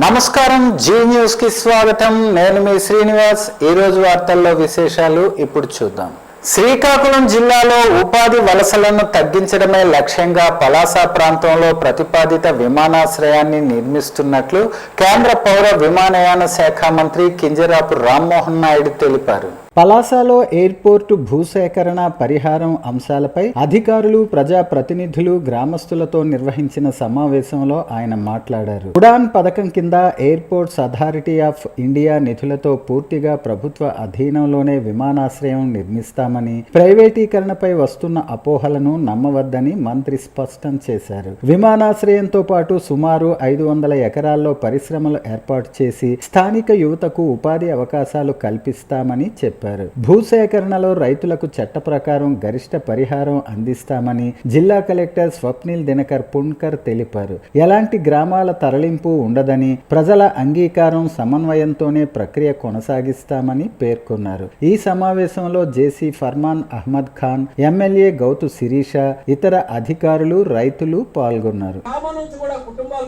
నమస్కారం, G news కి స్వాగతం. నేను మీ శ్రీనివాస్. ఈ రోజు వార్తల్లో విశేషాలు ఇప్పుడు చూద్దాం. శ్రీకాకుళం జిల్లాలో ఉపాధి వలసలను తగ్గించడమే లక్ష్యంగా పలాస ప్రాంతంలో ప్రతిపాదిత విమానాశ్రయాన్ని నిర్మిస్తున్నట్లు కేంద్ర పౌర విమానయాన శాఖ మంత్రి కింజరాపు రామ్మోహన్ నాయుడు తెలిపారు. పలాసలో ఎయిర్పోర్టు భూసేకరణ పరిహారం అంశాలపై అధికారులు, ప్రజాప్రతినిధులు, గ్రామస్తులతో నిర్వహించిన సమావేశంలో ఆయన మాట్లాడారు. ఉడాన్ పథకం కింద ఎయిర్పోర్ట్స్ అథారిటీ ఆఫ్ ఇండియా నిధులతో పూర్తిగా ప్రభుత్వ అధీనంలోనే విమానాశ్రయం నిర్మిస్తామని, ప్రైవేటీకరణపై వస్తున్న అపోహలను నమ్మవద్దని మంత్రి స్పష్టం చేశారు. విమానాశ్రయంతో పాటు సుమారు 500 ఎకరాల్లో పరిశ్రమలు ఏర్పాటు చేసి స్థానిక యువతకు ఉపాధి అవకాశాలు కల్పిస్తామని చెప్పారు. భూసేకరణలో రైతులకు చట్ట ప్రకారం గరిష్ట పరిహారం అందిస్తామని జిల్లా కలెక్టర్ స్వప్నిల్ దినకర్ పుణ్కర్ తెలిపారు. ఎలాంటి గ్రామాల తరలింపు ఉండదని, ప్రజల అంగీకారం, సమన్వయంతోనే ప్రక్రియ కొనసాగిస్తామని పేర్కొన్నారు. ఈ సమావేశంలో జేసీ ఫర్మాన్ అహ్మద్ ఖాన్, ఎమ్మెల్యే గౌతు శిరీష, ఇతర అధికారులు, రైతులు పాల్గొన్నారు.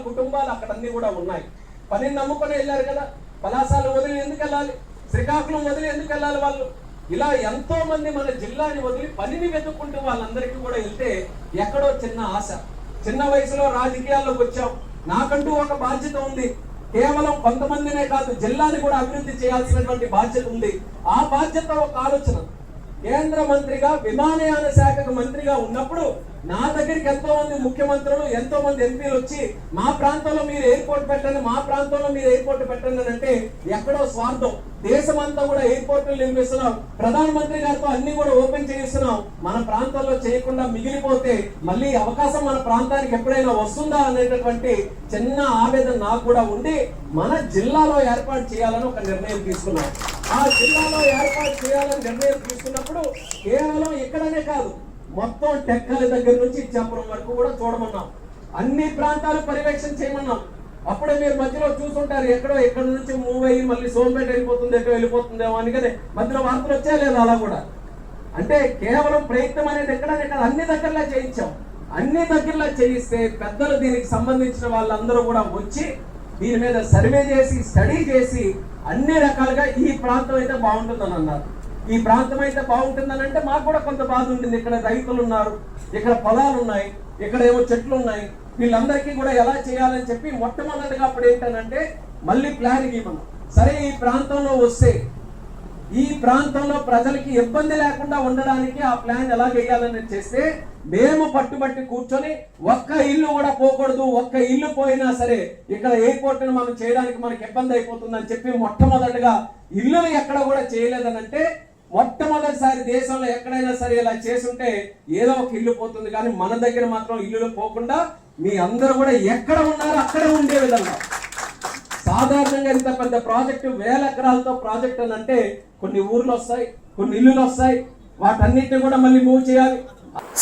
కుటుంబాలు అక్కడన్నీ కూడా ఉన్నాయి. పని నమ్ముకొని వెళ్ళారు కదా, పలాసాలు వదిలి ఎందుకు వెళ్ళాలి, శ్రీకాకుళం వదిలి ఎందుకు వెళ్ళాలి వాళ్ళు? ఇలా ఎంతో మంది మన జిల్లాని వదిలి పనిని వెతుక్కుంటూ వాళ్ళందరికీ కూడా వెళ్తే ఎక్కడో చిన్న ఆశ, చిన్న వయసులో రాజకీయాల్లోకి వచ్చాం, నాకంటూ ఒక బాధ్యత ఉంది, కేవలం కొంతమందినే కాదు జిల్లాని కూడా అభివృద్ధి చేయాల్సినటువంటి బాధ్యత ఉంది. ఆ బాధ్యత ఒక ఆలోచన. కేంద్ర మంత్రిగా, విమానయాన శాఖకు మంత్రిగా ఉన్నప్పుడు నా దగ్గరికి ఎంతో మంది ముఖ్యమంత్రులు, ఎంతో మంది ఎంపీలు వచ్చి మా ప్రాంతంలో మీరు ఎయిర్పోర్ట్ పెట్టండి, మా ప్రాంతంలో మీరు ఎయిర్పోర్ట్ పెట్టండి అని అంటే ఎక్కడో స్వార్థం. దేశమంతా కూడా ఎయిర్పోర్టులు నిర్మిస్తున్నాం, ప్రధానమంత్రి గారితో అన్ని కూడా ఓపెన్ చేయిస్తున్నాం, మన ప్రాంతాల్లో చేయకుండా మిగిలిపోతే మళ్ళీ అవకాశం మన ప్రాంతానికి ఎప్పుడైనా వస్తుందా అనేటటువంటి చిన్న ఆవేదన నాకు కూడా ఉండి మన జిల్లాలో ఏర్పాటు చేయాలని ఒక నిర్ణయం తీసుకున్నాం. ఆ జిల్లాలో ఏర్పాటు చేయాలని నిర్ణయం తీసుకున్నప్పుడు కేవలం ఇక్కడనే కాదు, మొత్తం టెక్కలి దగ్గర నుంచి ఇచ్చాపురం వరకు కూడా చూడమన్నాం. అన్ని ప్రాంతాలు పర్యవేక్షణ చేయమన్నాం. అప్పుడే మీరు మధ్యలో చూసుంటారు, ఎక్కడ నుంచి మూవ్ అయ్యి మళ్ళీ సోంపేట వెళ్ళిపోతుంది, ఎక్కడ వెళ్ళిపోతుందేమో అని. కదా మధ్యలో వార్తలు వచ్చేయలేదు అలా కూడా. అంటే కేవలం ప్రయత్నం అనేది ఎక్కడనే కాదు, అన్ని దగ్గరలా చేయించాం. అన్ని దగ్గరలా చేయిస్తే పెద్దలు దీనికి సంబంధించిన వాళ్ళందరూ కూడా వచ్చి దీని మీద సర్వే చేసి, స్టడీ చేసి అన్ని రకాలుగా ఈ ప్రాంతం అయితే బాగుంటుందని అన్నారు. ఈ ప్రాంతం అయితే బాగుంటుందని అంటే మాకు కూడా కొంత బాధ ఉంటుంది. ఇక్కడ రైతులు ఉన్నారు, ఇక్కడ పొలాలు ఉన్నాయి, ఇక్కడ ఏమో చెట్లు ఉన్నాయి, వీళ్ళందరికీ కూడా ఎలా చేయాలని చెప్పి మొట్టమొదటిగా అప్పుడు ఏంటంటే మళ్ళీ ప్లాన్ ఇవ్వను. సరే, ఈ ప్రాంతంలో వస్తే ఈ ప్రాంతంలో ప్రజలకి ఇబ్బంది లేకుండా ఉండడానికి ఆ ప్లాన్ ఎలా వేయాలని చేస్తే మేము పట్టుబట్టి కూర్చొని ఒక్క ఇల్లు కూడా పోకూడదు, ఒక్క ఇల్లు పోయినా సరే ఇక్కడ ఎయిర్పోర్ట్ మనం చేయడానికి మనకి ఇబ్బంది అయిపోతుందని చెప్పి మొట్టమొదటిగా ఇల్లులు ఎక్కడ కూడా చేయలేదని అంటే, మొట్టమొదటిసారి దేశంలో ఎక్కడైనా సరే ఇలా చేసుంటే ఏదో ఒక ఇల్లు పోతుంది, కానీ మన దగ్గర మాత్రం ఇల్లులు పోకుండా మీ అందరూ కూడా ఎక్కడ ఉన్నారో అక్కడే ఉండే విధంగా. సాధారణంగా ఇంత పెద్ద ప్రాజెక్టు, 1000 ఎకరాలతో ప్రాజెక్ట్ అని అంటే కొన్ని ఊర్లు వస్తాయి, కొన్ని ఇల్లులు వస్తాయి, వాటన్నిటిని కూడా మళ్ళీ మూవ్ చేయాలి.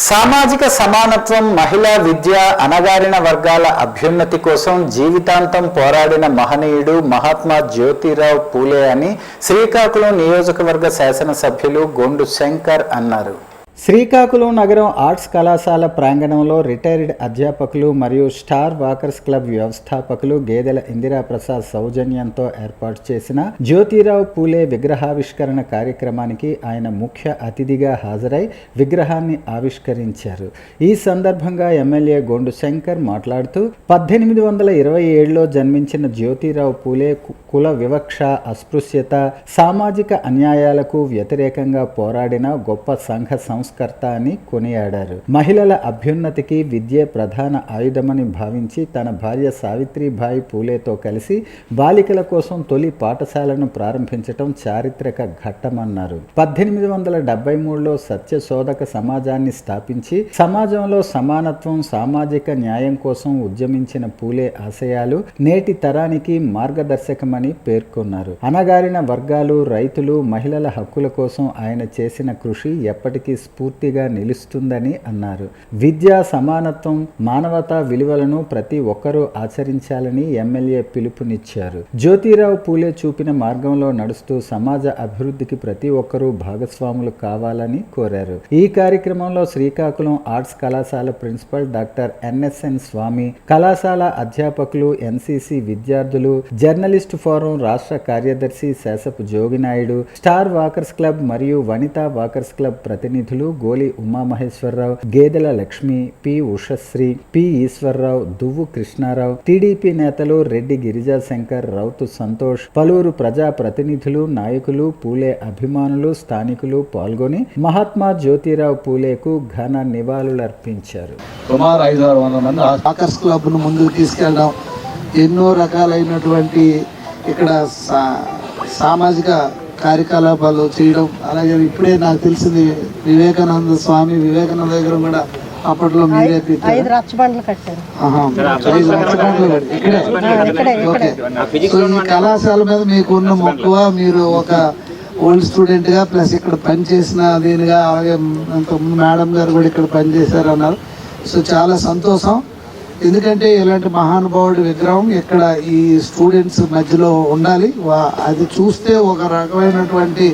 సామాజిక సమానత్వం, మహిళా విద్య, అణగారిన వర్గాల అభ్యున్నతి కోసం జీవితాంతం పోరాడిన మహనీయుడు మహాత్మా జ్యోతిరావు పూలే అని శ్రీకాకుళం నియోజకవర్గ శాసనసభ్యులు గొండు శంకర్ అన్నారు. శ్రీకాకుళం నగరం ఆర్ట్స్ కళాశాల ప్రాంగణంలో రిటైర్డ్ అధ్యాపకులు మరియు స్టార్ వాకర్స్ క్లబ్ వ్యవస్థాపకులు గేదెల ఇందిరాప్రసాద్ సౌజన్యంతో ఏర్పాటు చేసిన జ్యోతిరావు పూలే విగ్రహావిష్కరణ కార్యక్రమానికి ఆయన ముఖ్య అతిథిగా హాజరై విగ్రహాన్ని ఆవిష్కరించారు. ఈ సందర్భంగా ఎమ్మెల్యే గొండు శంకర్ మాట్లాడుతూ 1827లో జన్మించిన జ్యోతిరావు పూలే కుల వివక్ష, అస్పృశ్యత, సామాజిక అన్యాయాలకు వ్యతిరేకంగా పోరాడిన గొప్ప సంఘ సంస్కర్త అని కొనియాడారు. మహిళల అభ్యున్నతికి విద్యే ప్రధాన ఆయుధమని భావించి తన భార్య సావిత్రిబాయి పూలేతో కలిసి బాలికల కోసం తొలి పాఠశాలను ప్రారంభించటం చారిత్రక ఘట్టమన్నారు. 1873లో సత్యశోధక సమాజాన్ని స్థాపించి సమాజంలో సమానత్వం, సామాజిక న్యాయం కోసం ఉద్యమించిన పూలే ఆశయాలు నేటి తరానికి మార్గదర్శకమని పేర్కొన్నారు. అణగారిన వర్గాలు, రైతులు, మహిళల హక్కుల కోసం ఆయన చేసిన కృషి ఎప్పటికీ స్ఫూర్తిగా నిలుస్తుందని అన్నారు. విద్య, సమానత్వం, మానవతా విలువలను ప్రతి ఒక్కరూ ఆచరించాలని ఎమ్మెల్యే పిలుపునిచ్చారు. జ్యోతిరావు పూలే చూపిన మార్గంలో నడుస్తూ సమాజ అభివృద్ధికి ప్రతి ఒక్కరూ భాగస్వాములు కావాలని కోరారు. ఈ కార్యక్రమంలో శ్రీకాకుళం ఆర్ట్స్ కళాశాల ప్రిన్సిపల్ డాక్టర్ ఎన్ఎస్ఎన్ స్వామి, కళాశాల అధ్యాపకులు, ఎన్సిసి విద్యార్థులు, జర్నలిస్ట్ ఫోరం రాష్ట్ర కార్యదర్శి Seshapu Joginaidu, star walkers club మరియు వనితా వాకర్స్ క్లబ్ ప్రతినిధులు Goli Umamaheswararao, Gedela Lakshmi, P Ushasri, P Eswararao, Duvvu Krishnarao, TDP నేతలు రెడ్డి గిరిజాశంకర్, రౌతు సంతోష్, పలువురు ప్రజా ప్రతినిధులు, నాయకులు, పూలే అభిమానులు, స్థానికులు పాల్గొని మహాత్మా జ్యోతిరావు పూలేకు ఘన నివాళులర్పించారు. సుమారు 500-600 మంది వాకర్స్ క్లబ్ను ముందుకు తీసుకెళ్ళడం, ఎన్నో రకాలైనటువంటి ఇక్కడ సామాజిక కార్యకలాపాలు చేయడం. అలాగే ఇప్పుడే నాకు తెలిసింది వివేకానంద స్వామి వివేకానంద దగ్గర కూడా అప్పట్లో మీరే 5 రచ్చబండ్లు కట్టారు. 5 రచ్చబండ్లు ఇక్కడే. ఓకే. సో ఈ కళాశాల మీద మీకున్న మక్కువ, మీరు ఒక ఓల్డ్ స్టూడెంట్ గా ప్లస్ ఇక్కడ పనిచేసిన దీనిగా, అలాగే మేడం గారు కూడా ఇక్కడ పనిచేశారు అన్నారు. సో చాలా సంతోషం. ఎందుకంటే ఇలాంటి మహానుభావుడి విగ్రహం ఇక్కడ ఈ స్టూడెంట్స్ మధ్యలో ఉండాలి. అది చూస్తే ఒక రకమైనటువంటి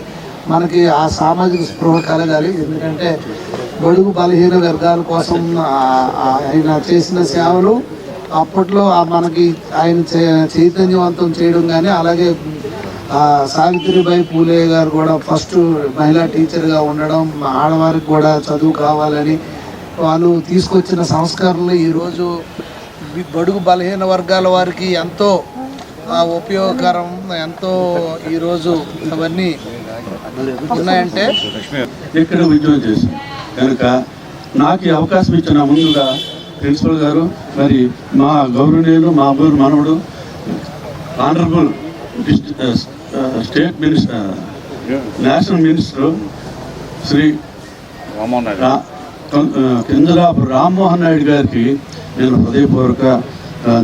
మనకి ఆ సామాజిక స్పృహ కలగాలి. ఎందుకంటే బడుగు బలహీన వర్గాల కోసం ఆయన చేసిన సేవలు అప్పట్లో మనకి ఆయన చైతన్యవంతం చేయడం కానీ, అలాగే సావిత్రిబాయి పూలే గారు కూడా ఫస్ట్ మహిళా టీచర్గా ఉండడం, ఆడవారికి కూడా చదువు కావాలని వాళ్ళు తీసుకొచ్చిన సంస్కరణలు ఈరోజు బడుగు బలహీన వర్గాల వారికి ఎంతో ఉపయోగకరం, ఎంతో ఈరోజు అవన్నీ ఉన్నాయంటే ఇక్కడ ఉద్యోగం చేశాను కనుక నాకు ఈ అవకాశం ఇచ్చిన ముందుగా ప్రిన్సిపల్ గారు, మరి మా గౌరవనీయులు, మా ఊరు మనవడు honourable state minister, national minister Shri Kinjarapu Rammohan Naidu గారికి నేను హృదయపూర్వక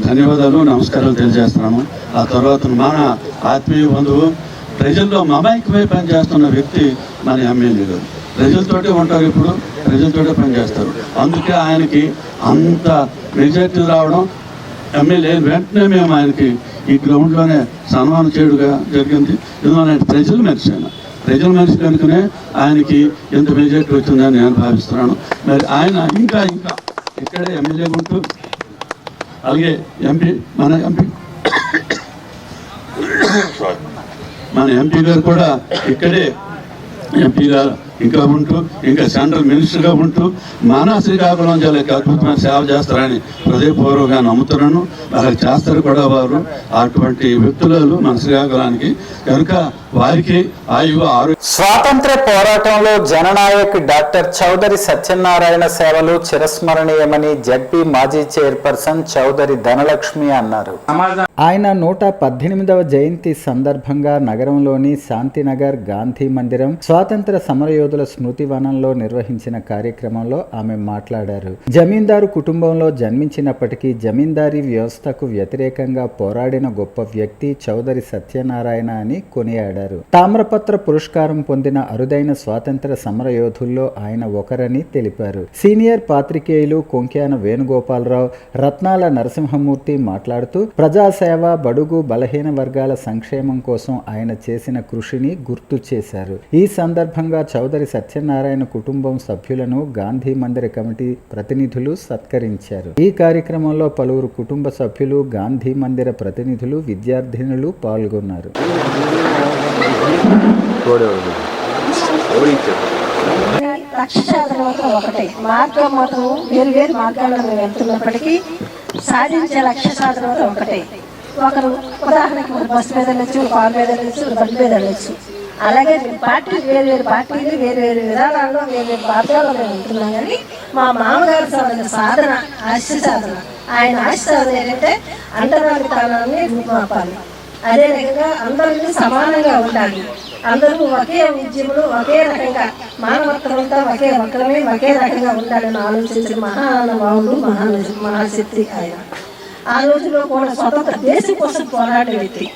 ధన్యవాదాలు, నమస్కారాలు తెలియజేస్తున్నాను. ఆ తర్వాత మన ఆత్మీయ బంధువు, ప్రజల్లో మమైక్యమై పనిచేస్తున్న వ్యక్తి మన ఎమ్మెల్యే గారు. ప్రజలతోటే ఉంటారు, ఇప్పుడు ప్రజలతోటే పనిచేస్తారు. అందుకే ఆయనకి అంత మెజార్టీ రావడం, ఎమ్మెల్యే వెంటనే మేము ఆయనకి ఈ గ్రౌండ్లోనే సన్మానం చేయడుగా జరిగింది. ఎందుకంటే ప్రజల మనిషి కనుకనే ఆయనకి ఎంత మెజార్టీ వచ్చిందని నేను భావిస్తున్నాను. మరి ఆయన ఇంకా ఇక్కడే ఎమ్మెల్యే ఉంటూ, అలాగే మన ఎంపీ గారు కూడా ఇక్కడే ఎంపీగా ఇంకా ఉంటూ, ఇంకా సెంట్రల్ మినిస్టర్గా ఉంటూ మన శ్రీకాకుళం జిల్లాకి అద్భుతమైన సేవ చేస్తారని హృదయపూర్వకంగా నమ్ముతున్నాను. అలా చేస్తారు కూడా వారు. అటువంటి వ్యక్తులు మన శ్రీకాకుళానికి కనుక వారికి స్వాతంత్ర పోరాటంలో జననాయక్ డాక్టర్ చౌదరి సత్యనారాయణ సేవలు చిరస్మరణీయమని జడ్పీ మాజీ చైర్పర్సన్ చౌదరి ధనలక్ష్మి అన్నారు. ఆయన 118వ జయంతి సందర్భంగా నగరంలోని శాంతినగర్ గాంధీ మందిరం, స్వాతంత్ర సమరయోధుల స్మృతివనంలో నిర్వహించిన కార్యక్రమంలో ఆమె మాట్లాడారు. జమీందారు కుటుంబంలో జన్మించినప్పటికీ జమీందారీ వ్యవస్థకు వ్యతిరేకంగా పోరాడిన గొప్ప వ్యక్తి చౌదరి సత్యనారాయణ అని కొనియాడారు. తామ్రపత్ర పురస్కారం పొందిన అరుదైన స్వాతంత్ర సమరయోధుల్లో ఆయన ఒకరని తెలిపారు. సీనియర్ పాత్రికేయులు కొంక్యాన వేణుగోపాలరావు, రత్నాల నరసింహమూర్తి మాట్లాడుతూ ప్రజాసేవ, బడుగు బలహీన వర్గాల సంక్షేమం కోసం ఆయన చేసిన కృషిని గుర్తు చేశారు. ఈ సందర్భంగా చౌదరి సత్యనారాయణ కుటుంబం సభ్యులను గాంధీ మందిర కమిటీ ప్రతినిధులు సత్కరించారు. ఈ కార్యక్రమంలో పలువురు కుటుంబ సభ్యులు, గాంధీ మందిర ప్రతినిధులు, విద్యార్థినులు పాల్గొన్నారు. లక్ష్య సాధన మాత్రం ఒకటే, మార్గం మాత్రం వేరు వేరు మార్గాల్లో మేము వెళ్తున్నప్పటికీ సాధించే లక్ష్య సాధన మాత్రం ఒకటే. ఒకరు ఉదాహరణకి బస్సు మీద వెళ్ళచ్చు, కారు మీద వెళ్ళచ్చు, బండి మీద వెళ్ళచ్చు. అలాగే పార్టీలు వేరు వేరు పార్టీలు వేరు వేరు విధానాల్లో వేరు వేరు మార్గాల్లో మేము ఉంటున్నాం. కానీ మా మామగారు సాధన ఆశ సాధన, ఆయన ఆశ సాధన ఏంటంటే అంటరానితనాన్ని రూపుమాపాలి. అదే రకంగా అందరినీ సమానంగా ఉండాలి. అందరూ ఒకే ఉద్యములు, ఒకే రకంగా మానవత్వంతో ఒకే రకమే ఒకే రకంగా ఉండాలని ఆలోచించిన మహానుభావుడు, మహాశక్తి ఆయన. ఆ రోజులో కూడా స్వతంత్ర దేశం కోసం పోరాడే వ్యక్తి.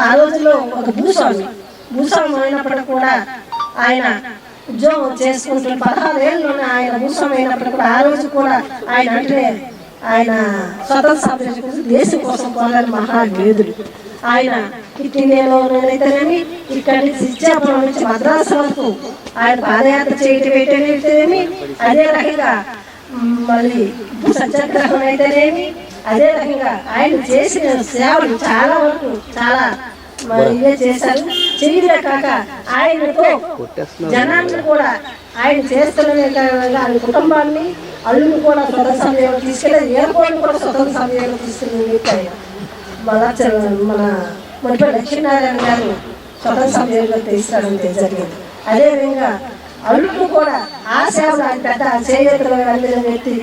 ఆ రోజులో ఒక భూస్వామి అయినప్పటికీ కూడా ఆయన ఉద్యోగం చేసుకుంటూ 16 ఏళ్ళలోనే ఆయన భూస్వామైనప్పుడు కూడా ఆ రోజు కూడా ఆయన అంటే ఆయన స్వతంత్ర సంరక్షణ కోసం దేశం కోసం పోరాడిన మహాయోధుడు. ఆయన కిట్టినేలోనైతేనేమి ఇక్కడి నుంచి ఇచ్చాపురం నుంచి మద్రాసు వరకు ఆయన పాదయాత్ర చేయటం అయితేనేమి, అదే రకంగా మళ్ళీ సత్యాగ్రహం అయితేనేమి, అదే రకంగా ఆయన చేసిన సేవలు చాలా వరకు చాలా ఇవే చేశారు. చేయలే కాక ఆయనతో జనాన్ని కూడా ఆయన చేస్తున్నదే కాకుండా ఆయన కుటుంబాన్ని అల్లుని కూడా స్వతంత్ర సమయంలో తీసుకెళ్ళి ఎయిర్పోర్ట్ కూడా స్వతంత్ర సమయంలో తీసుకెళ్ళి మన మునిపల్లి లక్ష్మీనారాయణ గారు స్వతంత్ర సమయంలో తీసుకురావడం జరిగింది. అదేవిధంగా అల్లుడు కూడా ఆ సేవలు ఆయన పెద్ద చేయూతలు అందిన వ్యక్తి.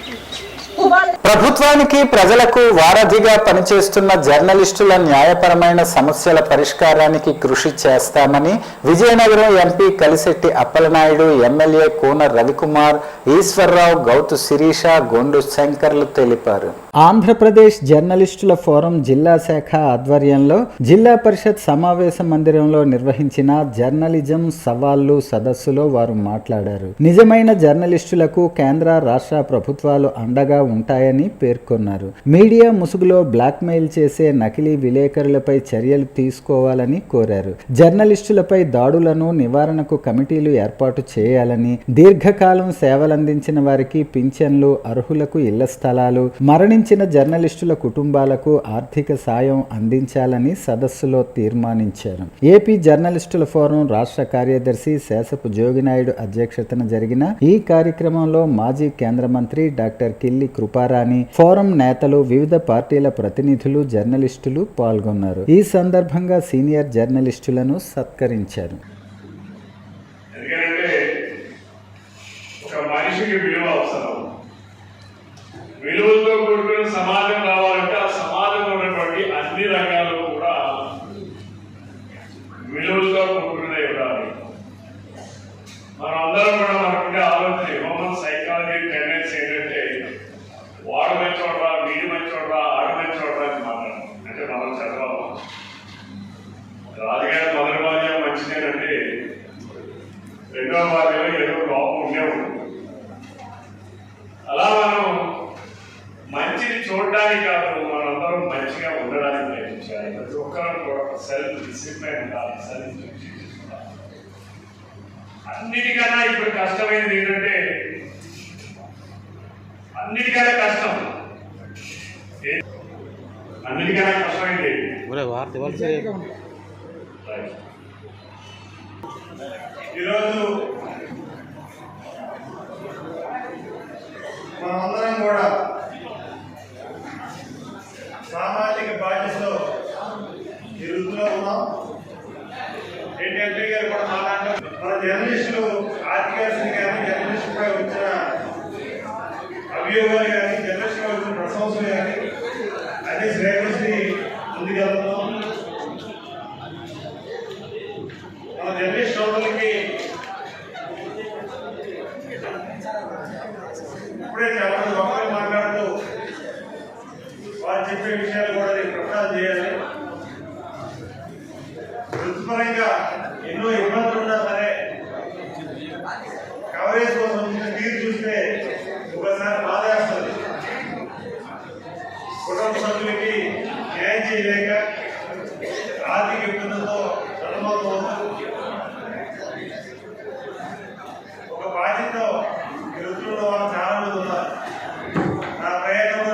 ప్రభుత్వానికి ప్రజలకు వారధిగా పనిచేస్తున్న జర్నలిస్టుల న్యాయపరమైన సమస్యల పరిష్కారానికి కృషి చేస్తామని విజయనగరం ఎంపీ కలిశెట్టి అప్పలనాయుడు, ఎమ్మెల్యే కోన రవికుమార్, ఈశ్వర్రావు, గౌతు శిరీష, గొండు శంకర్లు తెలిపారు. ఆంధ్రప్రదేశ్ జర్నలిస్టుల ఫోరం జిల్లా శాఖ ఆధ్వర్యంలో జిల్లా పరిషత్ సమావేశ మందిరంలో నిర్వహించిన జర్నలిజం సవాళ్లు సదస్సులో వారు మాట్లాడారు. నిజమైన జర్నలిస్టులకు కేంద్ర రాష్ట్ర ప్రభుత్వాలు అండగా ఉంటాయని పేర్కొన్నారు. మీడియా ముసుగులో బ్లాక్మెయిల్ చేసే నకిలీ విలేకరులపై చర్యలు తీసుకోవాలని కోరారు. జర్నలిస్టులపై దాడులను నివారణకు కమిటీలు ఏర్పాటు చేయాలని, దీర్ఘకాలం సేవలందించిన వారికి పింఛన్లు, అర్హులకు ఇళ్ల స్థలాలు, మరణించిన జర్నలిస్టుల కుటుంబాలకు ఆర్థిక సాయం అందించాలని సదస్సులో తీర్మానించారు. ఏపీ జర్నలిస్టుల ఫోరం రాష్ట్ర కార్యదర్శి శేషపు జోగినాయుడు అధ్యక్షతన జరిగిన ఈ కార్యక్రమంలో మాజీ కేంద్ర మంత్రి డాక్టర్ కిల్లి కృపారాణి, ఫోరం నేతలు, వివిధ పార్టీల ప్రతినిధులు, జర్నలిస్టులు పాల్గొన్నారు. ఈ సందర్భంగా సీనియర్ జర్నలిస్టులను సత్కరించారు. విలువలతో కూడుకున్న సమాజం రావాలంటే ఆ సమాజంలో ఉన్నటువంటి అన్ని రంగాలు కూడా విలువలతో కూడుకున్నదే ఉండాలి. మనం అందరం కూడా మనకుండే ఆలోచన, హ్యూమన్ సైకాలజీ టెండెన్సీ ఏంటంటే వాడు మంచోడ్రా, వీడు మంచోడ్రా, ఆడు మంచోడ్రా అని మాట్లాడడం. అంటే మనం చదవాలి. రాజుగారి మొదటి బాధ్యం మంచిదేనంటే రెండవ బాధ్యం ఏదో లోపం ఉండే ఉంటుంది. అలా మనం మంచిని చూడడానికి కాదు, మనందరం మంచిగా ఉండడానికి ప్రయత్నించాలి. ప్రతి ఒక్కరం కూడా సెల్ఫ్ డిసిప్లైన్ ఉండాలి, సెల్ఫ్ ఉండాలి. అన్నిటికన్నా ఇప్పుడు కష్టమైనది ఏంటంటే, అన్నిటికన్నా కష్టమైంది ఈరోజు మనమందరం కూడా సామాజిక బాధ్యతలో ఎదుగుతూ ఉన్నాం. ఏంటంటే కూడా మన జర్నలిస్టులు ఆర్టికల్స్ కానీ, జర్నలిస్టుపై వచ్చిన అభియోగాలు కానీ, జర్నలిస్టుపై వచ్చిన ప్రశంసలు కానీ అదే శ్రేయస్ని ముందుకెళ్తున్నాం. మన జర్నలిస్ట్ సోదరులకి ఇప్పుడే చాలా గొప్పగా మాట్లాడుతూ వారు చెప్పే విషయాలు కూడా ప్రసాదం చేయాలి. వృత్తిపరంగా ఎన్నో ఇబ్బందులు ఉన్నా సరే కవరేజ్ కోసం తీరు చూస్తే ఒకసారి బాధ వేస్తుంది. కుటుంబ సభ్యులకి న్యాయం చేయలేక ఆర్థిక ఇబ్బందులతో సతమతమవుతూ ఒక బాధ్యత వృత్తుల్లో వాళ్ళు చాలా మంది ఉన్నారు. నా ప్రయత్నంలో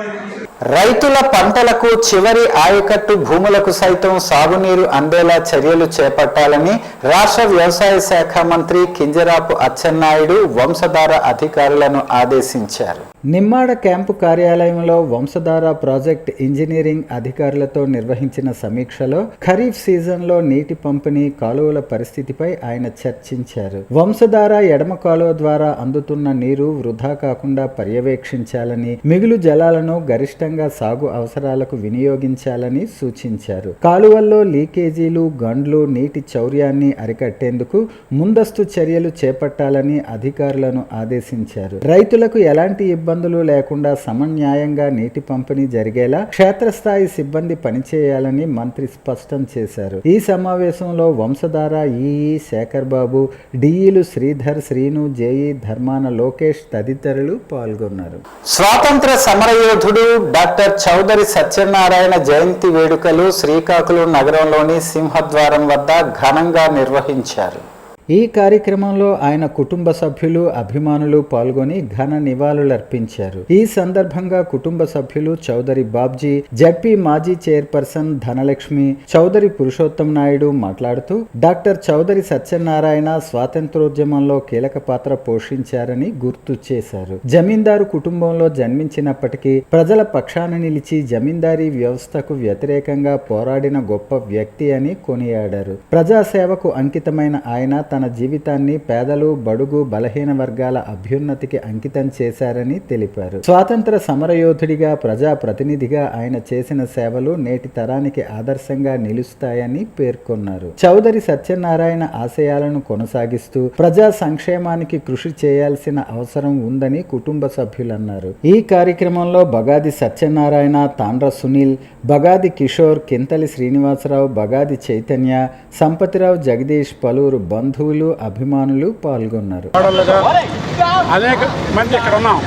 రైతుల పంటలకు చివరి ఆయకట్టు భూములకు సైతం సాగునీరు అందేలా చర్యలు చేపట్టాలని రాష్ట్ర వ్యవసాయ శాఖ మంత్రి కింజరాపు అచ్చెన్నాయుడు వంశధార అధికారులను ఆదేశించారు. నిమ్మాడ క్యాంపు కార్యాలయంలో వంశధార ప్రాజెక్ట్ ఇంజనీరింగ్ అధికారులతో నిర్వహించిన సమీక్షలో ఖరీఫ్ సీజన్లో నీటి పంపిణీ, కాలువల పరిస్థితిపై ఆయన చర్చించారు. వంశధార ఎడమ కాలువ ద్వారా అందుతున్న నీరు వృధా కాకుండా పర్యవేక్షించాలని, మిగులు జలాలను గరిష్టంగా సాగు అవసరాలకు వినియోగించాలని సూచించారు. కాలువల్లో లీకేజీలు, గండ్లు, నీటి చౌర్యాన్ని అరికట్టేందుకు ముందస్తు చర్యలు చేపట్టాలని అధికారులను ఆదేశించారు. రైతులకు ఎలాంటి ఇబ్బందులు లేకుండా సమన్యాయంగా నీటి పంపిణీ జరిగేలా క్షేత్రస్థాయి సిబ్బంది పనిచేయాలని మంత్రి స్పష్టం చేశారు. ఈ సమావేశంలో వంశధార ఈఈ శేఖర్ బాబు, డిఈలు శ్రీధర్, శ్రీను, జేఈ ధర్మాన లోకేష్ తదితరులు పాల్గొన్నారు. స్వాతంత్ర సమరయోధుడు డాక్టర్ చౌదరి సత్యనారాయణ జయంతి వేడుకలు శ్రీకాకుళం నగరంలోని సింహద్వారం వద్ద ఘనంగా నిర్వహించారు. ఈ కార్యక్రమంలో ఆయన కుటుంబ సభ్యులు, అభిమానులు పాల్గొని ఘన నివాళులర్పించారు. ఈ సందర్భంగా కుటుంబ సభ్యులు చౌదరి బాబ్జీ, జడ్పీ మాజీ చైర్పర్సన్ ధనలక్ష్మి, చౌదరి పురుషోత్తం నాయుడు మాట్లాడుతూ డాక్టర్ చౌదరి సత్యనారాయణ స్వాతంత్రోద్యమంలో కీలక పాత్ర పోషించారని గుర్తు చేశారు. జమీందారు కుటుంబంలో జన్మించినప్పటికీ ప్రజల పక్షాన నిలిచి జమీందారీ వ్యవస్థకు వ్యతిరేకంగా పోరాడిన గొప్ప వ్యక్తి అని కొనియాడారు. ప్రజాసేవకు అంకితమైన ఆయన తన జీవితాన్ని పేదలు, బడుగు, బలహీన వర్గాల అభ్యున్నతికి అంకితం చేశారని తెలిపారు. స్వాతంత్ర సమరయోధుడిగా, ప్రజా ప్రతినిధిగా ఆయన చేసిన సేవలు నేటి తరానికి ఆదర్శంగా నిలుస్తాయని పేర్కొన్నారు. చౌదరి సత్యనారాయణ ఆశయాలను కొనసాగిస్తూ ప్రజా సంక్షేమానికి కృషి చేయాల్సిన అవసరం ఉందని కుటుంబ సభ్యులన్నారు. ఈ కార్యక్రమంలో బగాది సత్యనారాయణ, తాండ్ర సునీల్, బగాది కిషోర్, కింతలి శ్రీనివాసరావు, బగాది చైతన్య, సంపతిరావు, జగదీష్, పలువురు బంధువులు, అభిమానులు పాల్గొన్నారు. అనేక మంది ఇక్కడ ఉన్నాం.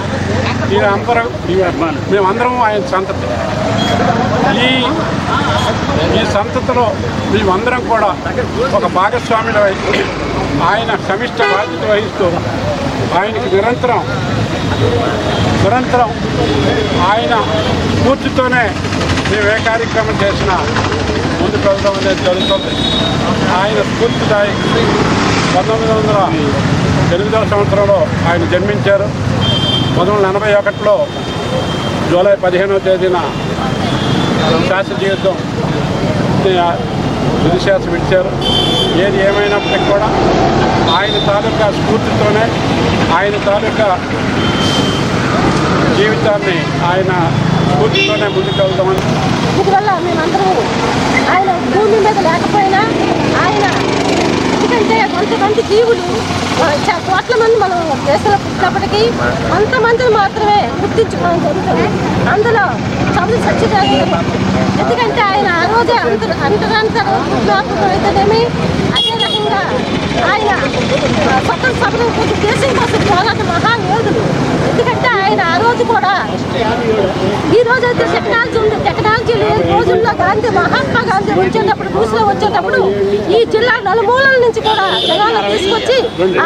మేమందరం ఆయన సంతతి. ఈ సంతతిలో మేమందరం కూడా ఒక భాగస్వామిలో ఆయన సమిష్ట బాధ్యత వహిస్తూ ఆయనకి నిరంతరం ఆయన స్ఫూర్తితోనే మేము ఏ కార్యక్రమం చేసినా ముందుకు వెళ్దాం అనేది జరుగుతుంది. ఆయన స్ఫూర్తిదాయి 1908 సంవత్సరంలో ఆయన జన్మించారు. 1981లో జూలై 15వ తేదీన శాస్త్ర జీవితం తుదిశ్వాస విడిచారు. ఏది ఏమైనప్పటికీ కూడా ఆయన తాలూకా స్ఫూర్తితోనే, ఆయన తాలూకా జీవితాన్ని ఆయన స్ఫూర్తితోనే ముందుకు వెళ్తామని. అందువల్ల మేమందరూ ఆయన భూమి మీద లేకపోయినా ఆయన ఎందుకంటే కొంతమంది జీవులు కోట్ల మంది మనం దేశంలో పుట్టినప్పటికీ కొంతమందిని మాత్రమే గుర్తించుకోవడం జరుగుతుంది. అందులో చౌదరి సత్యనారాయణ. ఎందుకంటే ఆయన ఆ రోజే అంతరంతరం అయితేనేమి, అదే రకంగా ఆయన స్వతంత్ర సభలో దేశం కోసం పోరాట మహాయోధుడు. ఎందుకంటే ఆయన ఆ రోజు కూడా, ఈ రోజు అయితే టెక్నాలజీ ఉంది, టెక్నాలజీ లేని రోజుల్లో మహాత్మా గాంధీ వచ్చేటప్పుడు, రూస్లో వచ్చేటప్పుడు ఈ జిల్లా నలుమూలల నుంచి కూడా జనాలు తీసుకొచ్చి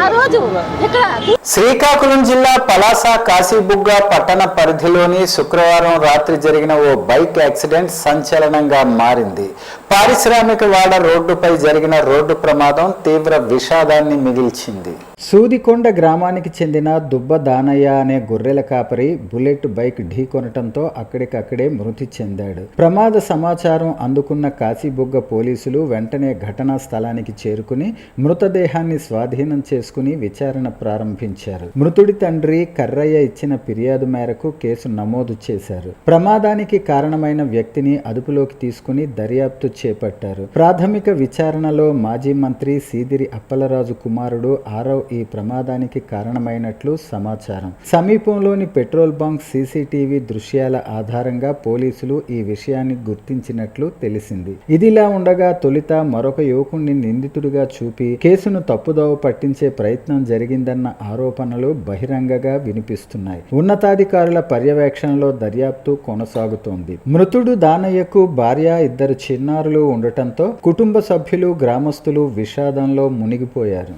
ఆ రోజు ఇక్కడ. శ్రీకాకుళం జిల్లా పలాస కాశీబుగ్గ పట్టణ పరిధిలోని శుక్రవారం రాత్రి జరిగిన ఓ బైక్ యాక్సిడెంట్ సంచలనంగా మారింది. పారిశ్రామిక వాడ రోడ్డుపై జరిగిన రోడ్డు ప్రమాదం తీవ్ర విషాదాన్ని మిగిల్చింది. సూదికొండ గ్రామానికి చెందిన దుబ్బ దానయ్య అనే గొర్రెల కాపరి బుల్లెట్ బైక్ ఢీకొనటంతో అక్కడికక్కడే మృతి చెందాడు. ప్రమాద సమాచారం అందుకున్న కాశీబుగ్గ పోలీసులు వెంటనే ఘటనా స్థలానికి చేరుకుని మృతదేహాన్ని స్వాధీనం చేసుకుని విచారణ ప్రారంభించారు. మృతుడి తండ్రి కర్రయ్య ఇచ్చిన ఫిర్యాదు మేరకు కేసు నమోదు చేశారు. ప్రమాదానికి కారణమైన వ్యక్తిని అదుపులోకి తీసుకుని దర్యాప్తు చేపట్టారు. ప్రాథమిక విచారణలో మాజీ మంత్రి సీదిరి అప్పలరాజు కుమారుడు ఆరవ్ ఈ ప్రమాదానికి కారణమైనట్లు సమాచారం. సమీపంలోని పెట్రోల్ బంక్ సీసీటీవీ దృశ్యాల ఆధారంగా పోలీసులు ఈ విషయాన్ని గుర్తించినట్లు తెలిసింది. ఇదిలా ఉండగా తొలుత మరొక యువకుణ్ణి నిందితుడిగా చూపి కేసును తప్పుదోవ పట్టించే ప్రయత్నం జరిగిందన్న ఆరోపణలు బహిరంగంగా వినిపిస్తున్నాయి. ఉన్నతాధికారుల పర్యవేక్షణలో దర్యాప్తు కొనసాగుతోంది. మృతుడు దానయ్యకు భార్య, 2 చిన్నారులు ఉండటంతో కుటుంబ సభ్యులు, గ్రామస్తులు విషాదంలో మునిగిపోయారు.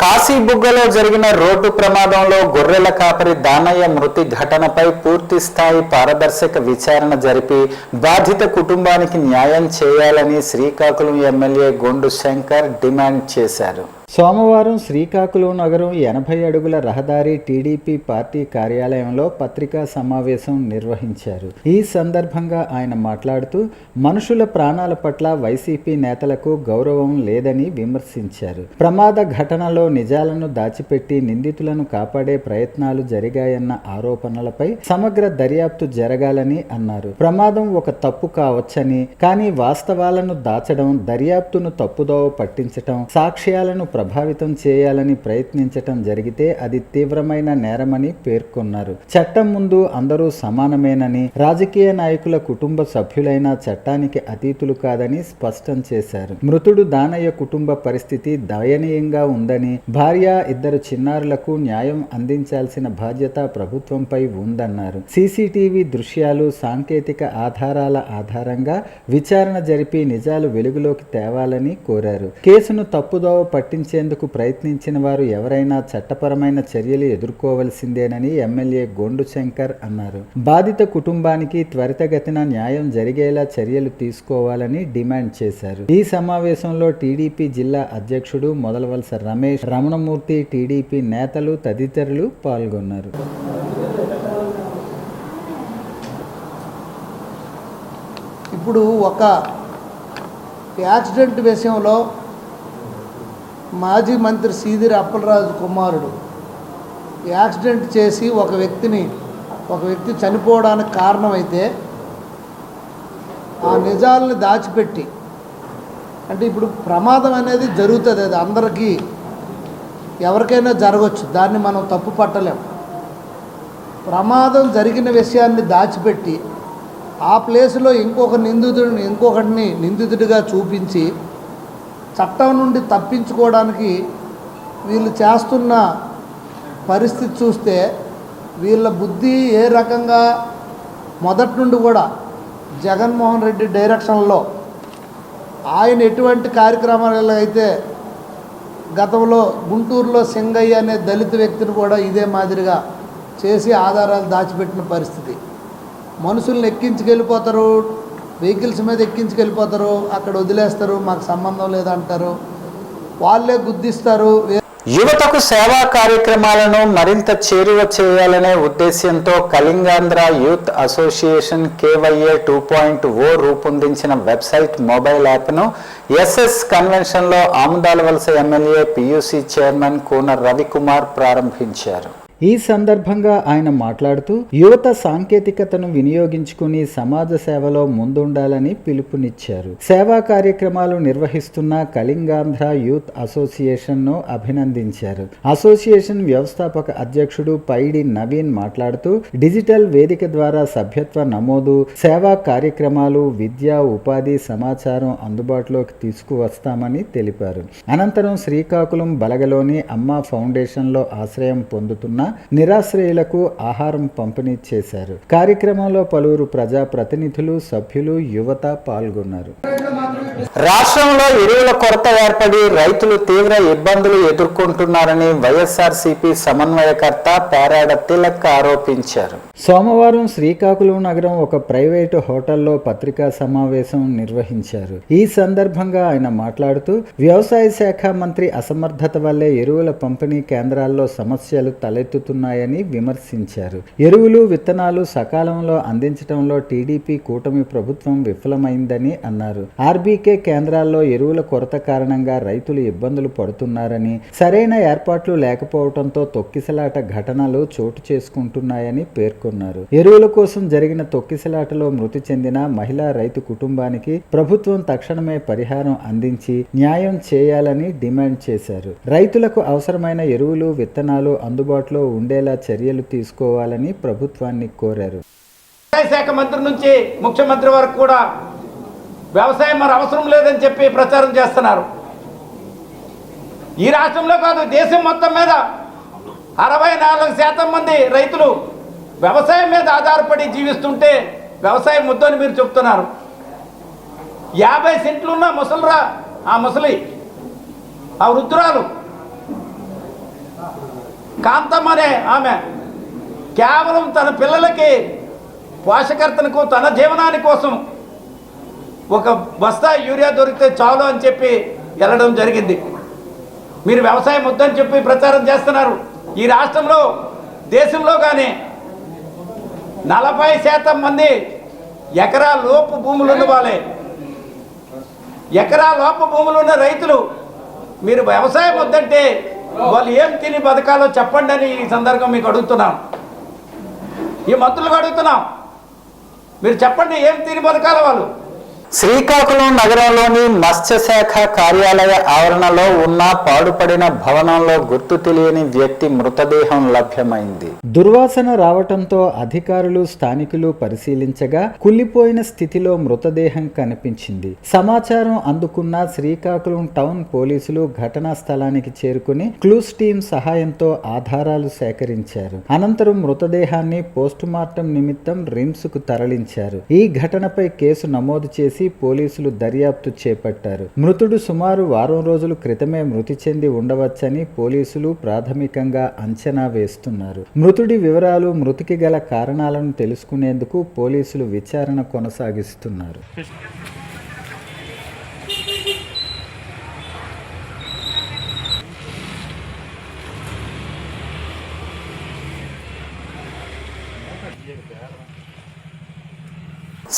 కాశీబుగ్గలో జరిగిన రోడ్డు ప్రమాదంలో గొర్రెల కాపరి దానయ్య మృతి ఘటనపై పూర్తి స్థాయి పారదర్శక విచారణ జరిపి బాధిత కుటుంబానికి న్యాయం చేయాలని శ్రీకాకుళం ఎమ్మెల్యే గొండు శంకర్ డిమాండ్ చేశారు. సోమవారం శ్రీకాకుళం నగరం 80 అడుగుల రహదారి టీడీపీ పార్టీ కార్యాలయంలో పత్రికా సమావేశం నిర్వహించారు. ఈ సందర్భంగా ఆయన మాట్లాడుతూ మనుషుల ప్రాణాల పట్ల వైసీపీ నేతలకు గౌరవం లేదని విమర్శించారు. ప్రమాద ఘటనలో నిజాలను దాచిపెట్టి నిందితులను కాపాడే ప్రయత్నాలు జరిగాయన్న ఆరోపణలపై సమగ్ర దర్యాప్తు జరగాలని అన్నారు. ప్రమాదం ఒక తప్పు కావచ్చని, కానీ వాస్తవాలను దాచడం, దర్యాప్తును తప్పుదోవ పట్టించడం, సాక్ష్యాలను ప్రభావితం చేయాలని ప్రయత్నించటం జరిగితే అది తీవ్రమైన నేరమని పేర్కొన్నారు. చట్టం ముందు అందరూ సమానమేనని, రాజకీయ నాయకుల కుటుంబ సభ్యులైన చట్టానికి అతీతులు కాదని స్పష్టం చేశారు. మృతుడు దానయ్య కుటుంబ పరిస్థితి దయనీయంగా ఉందని, భార్య, 2 చిన్నారులకు న్యాయం అందించాల్సిన బాధ్యత ప్రభుత్వంపై ఉందన్నారు. సీసీటీవీ దృశ్యాలు, సాంకేతిక ఆధారాల ఆధారంగా విచారణ జరిపి నిజాలు వెలుగులోకి తేవాలని కోరారు. కేసును తప్పుదోవ పట్టించేందుకు ప్రయత్నించిన వారు ఎవరైనా చట్టపరమైన చర్యలు ఎదుర్కోవలసిందేనని ఎమ్మెల్యే గొండు శంకర్ అన్నారు. బాధిత కుటుంబానికి త్వరితగతిన న్యాయం జరిగేలా చర్యలు తీసుకోవాలని డిమాండ్ చేశారు. ఈ సమావేశంలో టీడీపీ జిల్లా అధ్యక్షుడు మొదలవలస రమేష్, రమణమూర్తి, టీడీపీ నేతలు తదితరులు పాల్గొన్నారు. ఇప్పుడు ఒక యాక్సిడెంట్ విషయంలో మాజీ మంత్రి సీదిరి అప్పలరాజు కుమారుడు యాక్సిడెంట్ చేసి ఒక వ్యక్తి చనిపోవడానికి కారణమైతే ఆ నిజాలను దాచిపెట్టి, అంటే ఇప్పుడు ప్రమాదం అనేది జరుగుతుంది, అది అందరికీ ఎవరికైనా జరగవచ్చు, దాన్ని మనం తప్పు పట్టలేం. ప్రమాదం జరిగిన విషయాన్ని దాచిపెట్టి ఆ ప్లేస్లో ఇంకొకటిని నిందితుడిగా చూపించి చట్టం నుండి తప్పించుకోవడానికి వీళ్ళు చేస్తున్న పరిస్థితి చూస్తే వీళ్ళ బుద్ధి ఏ రకంగా మొదటి నుండి కూడా జగన్మోహన్ రెడ్డి డైరెక్షన్లో ఆయన ఎటువంటి కార్యక్రమాలు అయితే గతంలో గుంటూరులో సింగయ్య అనే దళిత వ్యక్తిని కూడా ఇదే మాదిరిగా చేసి ఆధారాలు దాచిపెట్టిన పరిస్థితి. మనుషుల్ని ఎక్కించుకెళ్ళిపోతారు, వెహికల్స్ మీద ఎక్కించుకెళ్ళిపోతారు, అక్కడ వదిలేస్తారు, మాకు సంబంధం లేదంటారు, వాళ్ళే గుద్దిస్తారు. యువతకు సేవా కార్యక్రమాలను మరింత చేరువ చేయాలనే ఉద్దేశ్యంతో కళింగాంధ్ర యూత్ అసోసియేషన్ KYA 2.0 రూపొందించిన వెబ్సైట్, మొబైల్ యాప్ను SS కన్వెన్షన్లో Amudalavalasa MLA PUC chairman Koona Ravikumar ప్రారంభించారు. ఈ సందర్భంగా ఆయన మాట్లాడుతూ యువత సాంకేతికతను వినియోగించుకుని సమాజ సేవలో ముందుండాలని పిలుపునిచ్చారు. సేవా కార్యక్రమాలు నిర్వహిస్తున్న కళింగాంధ్ర యూత్ అసోసియేషన్ను అభినందించారు. అసోసియేషన్ వ్యవస్థాపక అధ్యక్షుడు పైడి నవీన్ మాట్లాడుతూ డిజిటల్ వేదిక ద్వారా సభ్యత్వ నమోదు, సేవా కార్యక్రమాలు, విద్య, ఉపాధి సమాచారం అందుబాటులోకి తీసుకువస్తామని తెలిపారు. అనంతరం శ్రీకాకుళం బలగలోని అమ్మ ఫౌండేషన్లో ఆశ్రయం పొందుతున్న నిరాశ్రయులకు ఆహారం పంపిణీ చేశారు. కార్యక్రమంలో పలువురు ప్రజాప్రతినిధులు, సభ్యులు, యువత పాల్గొన్నారు. రాష్ట్రంలో ఎరువుల కొరత ఏర్పడి రైతులు తీవ్ర ఇబ్బందులు ఎదుర్కొంటున్నారని వైఎస్ఆర్సీపీ సమన్వయకర్త పేరాడ తిలక్ ఆరోపించారు. సోమవారం శ్రీకాకుళం నగరం ఒక ప్రైవేటు హోటల్లో పత్రికా సమావేశం నిర్వహించారు. ఈ సందర్భంగా ఆయన మాట్లాడుతూ వ్యవసాయ శాఖ మంత్రి అసమర్థత వల్లే ఎరువుల పంపిణీ కేంద్రాల్లో సమస్యలు తలెత్తుతున్నాయని విమర్శించారు. ఎరువులు, విత్తనాలు సకాలంలో అందించడంలో టీడీపీ కూటమి ప్రభుత్వం విఫలమైందని అన్నారు. ఆర్బీకే కేంద్రాల్లో ఎరువుల కొరత కారణంగా రైతులు ఇబ్బందులు పడుతున్నారని, సరైన ఏర్పాట్లు లేకపోవడంతో తొక్కిసలాట ఘటనలు చోటు చేసుకుంటున్నాయని పేర్కొన్నారు. ఎరువుల కోసం జరిగిన తొక్కిసలాటలో మృతి చెందిన మహిళా రైతు కుటుంబానికి ప్రభుత్వం తక్షణమే పరిహారం అందించి న్యాయం చేయాలని డిమాండ్ చేశారు. రైతులకు అవసరమైన ఎరువులు, విత్తనాలు అందుబాటులో ఉండేలా చర్యలు తీసుకోవాలని ప్రభుత్వాన్ని కోరారు. వ్యవసాయ శాఖ మంత్రి నుంచి ముఖ్యమంత్రి వరకు కూడా వ్యవసాయం మరి అవసరం లేదని చెప్పి ప్రచారం చేస్తున్నారు. ఈ రాష్ట్రంలో కాదు, దేశం మొత్తం మీద 64% మంది రైతులు వ్యవసాయం మీద ఆధారపడి జీవిస్తుంటే వ్యవసాయం ముద్దని మీరు చెప్తున్నారు. 50 సెంట్లున్న ముసలిరా, ఆ ముసలి, ఆ వృద్ధురాలు కాంతమ్మ అనే ఆమె కేవలం తన పిల్లలకి పోషకర్తనకు, తన జీవనాని కోసం ఒక బస్తా యూరియా దొరికితే చాలు అని చెప్పి వెళ్ళడం జరిగింది. మీరు వ్యవసాయం వద్దని చెప్పి ప్రచారం చేస్తున్నారు. ఈ రాష్ట్రంలో, దేశంలో కానీ 40% మంది ఎకరా లోపు భూములు ఉన్న వాళ్ళే. ఎకరా లోపు భూములు ఉన్న రైతులు మీరు వ్యవసాయం వద్దంటే వాళ్ళు ఏం తిని బతకాలో చెప్పండి అని ఈ సందర్భం మీకు అడుగుతున్నాం. ఈ మంత్రులకు అడుగుతున్నాం, మీరు చెప్పండి ఏం తిని బతకాలో వాళ్ళు. శ్రీకాకుళం నగరంలోని మత్స్యశాఖ కార్యాలయ ఆవరణలో ఉన్న పాడుపడిన భవనంలో గుర్తు తెలియని వ్యక్తి మృతదేహం లభ్యమైంది. దుర్వాసన రావటంతో అధికారులు స్థానికులు పరిశీలించగా కుళ్ళిపోయిన స్థితిలో మృతదేహం కనిపించింది. సమాచారం అందుకున్న శ్రీకాకుళం టౌన్ పోలీసులు ఘటనా స్థలానికి చేరుకుని క్లూస్ టీం సహాయంతో ఆధారాలు సేకరించారు. అనంతరం మృతదేహాన్ని పోస్టుమార్టం నిమిత్తం రిమ్స్ కు తరలించారు. ఈ ఘటనపై కేసు నమోదు చేసి పోలీసులు దర్యాప్తు చేపట్టారు. మృతుడు సుమారు వారం రోజుల క్రితమే మృతి చెంది ఉండవచ్చని పోలీసులు ప్రాథమికంగా అంచనా వేస్తున్నారు. మృతుడి వివరాలు, మృతికి గల కారణాలను తెలుసుకునేందుకు పోలీసులు విచారణ కొనసాగిస్తున్నారు.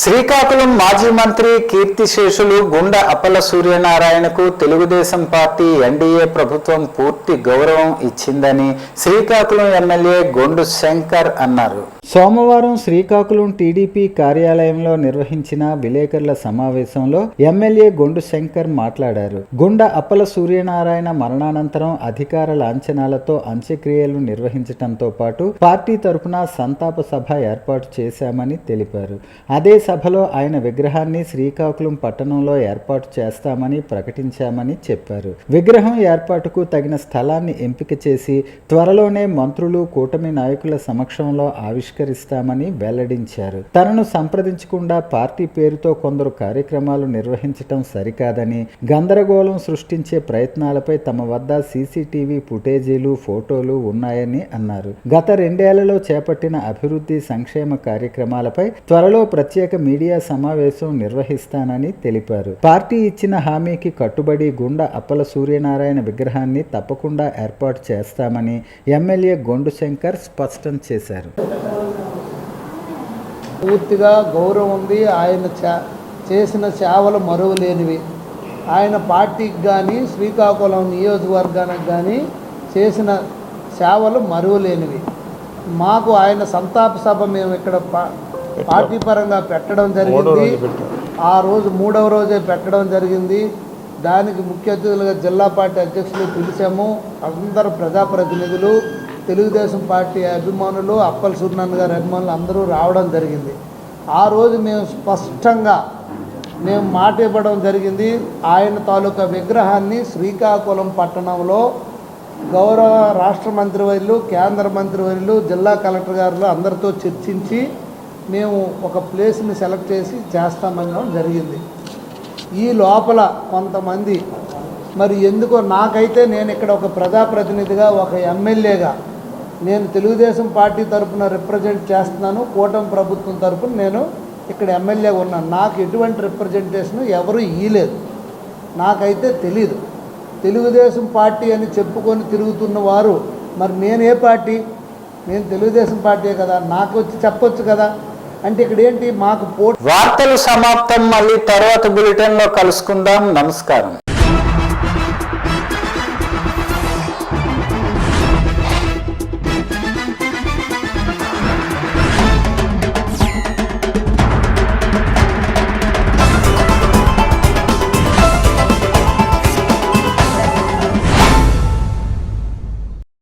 శ్రీకాకుళం మాజీ మంత్రి కీర్తిశేషులు గుండ అప్పల సూర్యనారాయణకు తెలుగుదేశం పార్టీ ఎన్డీఏ ప్రభుత్వం పూర్తి గౌరవం ఇచ్చిందని శ్రీకాకుళం ఎమ్మెల్యే గొండు శంకర్ అన్నారు. సోమవారం శ్రీకాకుళం టీడీపీ కార్యాలయంలో నిర్వహించిన విలేకరుల సమావేశంలో ఎమ్మెల్యే గొండు శంకర్ మాట్లాడారు. గుండ అప్పల సూర్యనారాయణ మరణానంతరం అధికార లాంఛనాలతో అంత్యక్రియలు నిర్వహించడంతో పాటు పార్టీ తరపున సంతాప సభ ఏర్పాటు చేశామని తెలిపారు. అదే సభలో ఆయన విగ్రహాన్ని శ్రీకాకుళం పట్టణంలో ఏర్పాటు చేస్తామని ప్రకటించామని చెప్పారు. విగ్రహం ఏర్పాటుకు తగిన స్థలాన్ని ఎంపిక చేసి త్వరలోనే మంత్రులు, కూటమి నాయకుల సమక్షంలో ఆవిష్కరిస్తామని వెల్లడించారు. తనను సంప్రదించకుండా పార్టీ పేరుతో కొందరు కార్యక్రమాలు నిర్వహించటం సరికాదని, గందరగోళం సృష్టించే ప్రయత్నాలపై తమ వద్ద సీసీటీవీ ఫుటేజీలు, ఫోటోలు ఉన్నాయని అన్నారు. గత 2 ఏళ్లలో చేపట్టిన అభివృద్ధి, సంక్షేమ కార్యక్రమాలపై త్వరలో ప్రత్యేక మీడియా సమావేశం నిర్వహిస్తానని తెలిపారు. పార్టీ ఇచ్చిన హామీకి కట్టుబడి గుండ అప్పల సూర్యనారాయణ విగ్రహాన్ని తప్పకుండా ఏర్పాటు చేస్తామని ఎమ్మెల్యే గొండు శంకర్ స్పష్టం చేశారు. పూర్తిగా గౌరవం ఉంది. ఆయన చేసిన సేవలు మరువలేనివి. ఆయన పార్టీకి కానీ శ్రీకాకుళం నియోజకవర్గానికి కానీ చేసిన సేవలు మరువలేనివి. మాకు ఆయన సంతాప సభ మేము ఇక్కడ పార్టీ పరంగా పెట్టడం జరిగింది. ఆ రోజు 3వ రోజే పెట్టడం జరిగింది. దానికి ముఖ్య అతిథులుగా జిల్లా పార్టీ అధ్యక్షులు పిలిచాము. అందరు ప్రజాప్రతినిధులు, తెలుగుదేశం పార్టీ అభిమానులు, అప్పల సూర్యనారాయణ గారి అభిమానులు అందరూ రావడం జరిగింది. ఆ రోజు మేము స్పష్టంగా మాట ఇవ్వడం జరిగింది. ఆయన తాలూకా విగ్రహాన్ని శ్రీకాకుళం పట్టణంలో గౌరవ రాష్ట్ర మంత్రివర్యులు, కేంద్ర మంత్రివర్యులు, జిల్లా కలెక్టర్ గారు అందరితో చర్చించి మేము ఒక ప్లేస్ని సెలెక్ట్ చేసి చేస్తామనడం జరిగింది. ఈ లోపల కొంతమంది మరి ఎందుకో నాకైతే నేను ఇక్కడ ఒక ప్రజాప్రతినిధిగా, ఒక ఎమ్మెల్యేగా నేను తెలుగుదేశం పార్టీ తరఫున రిప్రజెంట్ చేస్తున్నాను. కూటమి ప్రభుత్వం తరఫున నేను ఇక్కడ ఎమ్మెల్యేగా ఉన్నాను. నాకు ఎటువంటి రిప్రజెంటేషన్ ఎవరు ఇవ్వలేదు. నాకైతే తెలీదు. తెలుగుదేశం పార్టీ అని చెప్పుకొని తిరుగుతున్న వారు మరి నేను ఏ పార్టీ? నేను తెలుగుదేశం పార్టీ కదా, నాకు వచ్చి చెప్పొచ్చు కదా. అంటే ఇక్కడ ఏంటి మాకు వార్తలు సమాప్తం. మళ్ళీ తర్వాత బులెటిన్లో కలుసుకుందాం. నమస్కారం.